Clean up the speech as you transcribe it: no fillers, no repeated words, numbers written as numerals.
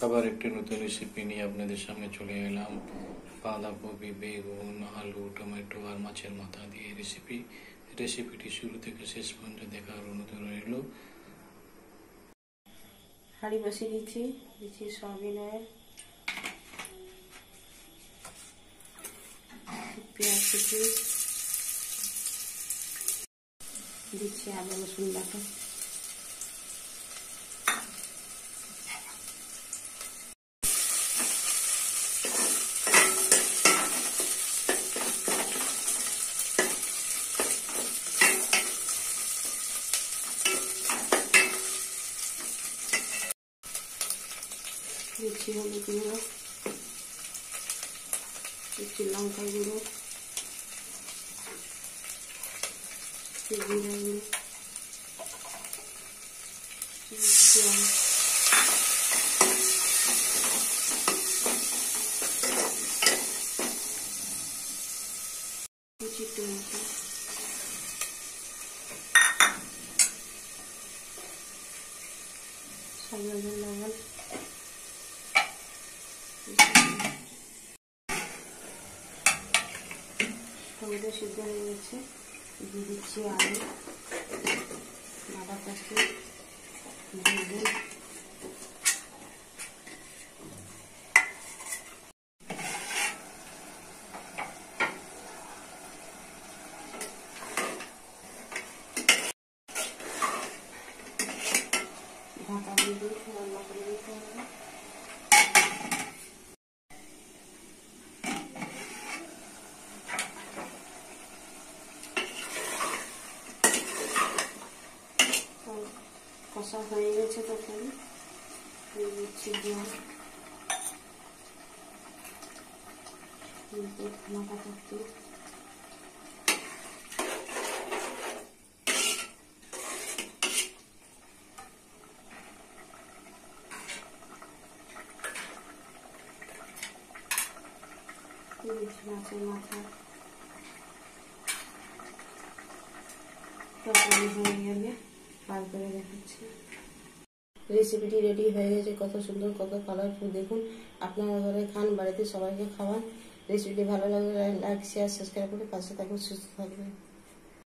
আবার একটি নতুন রেসিপি নিয়ে আপনাদের সামনে চলে এলাম। বাঁধাকপি, বেগুন, আলু, টমেটো আর মাছের মাথা দিয়ে রেসিপিটি শুরু থেকে শেষ পর্যন্ত দেখার অনুরোধ রইল। হাঁড়ি বসিয়ে দিচ্ছি সয়াবিন অয়েল, পেঁয়াজ কুচি দিচ্ছি, আদা রসুন বাটা, দিচ্ছি হলুদ গুঁড়ো, দিচ্ছি লঙ্কা গুঁড়ো, জিরা গুঁড়ো, কুচি টমেটো, স্বাদ লবণ, টমেটো সিদ্ধ হয়ে গেছে, দিয়ে দিচ্ছি আলু, বাঁধাকপি, বেগুন, ঢাকা দিয়ে রান্না করে দিতে হবে। কষা হয়ে গেছে তরকারি, দিয়ে দিচ্ছি জল, মাথা থাকতে মাছের মাথা, তরকারি হয়ে গেলে বার করে দেখাচ্ছি। রেসিপিটি রেডি হয়ে গেছে, কত সুন্দর, কত কালারফুল। দেখুন, আপনারা ঘরে খান, বাড়িতে সবাইকে খাওয়ান। রেসিপিটি ভালো লাগলে লাইক, শেয়ার, সাবস্ক্রাইব করে পাশে থাকুন, সুস্থ থাকবেন।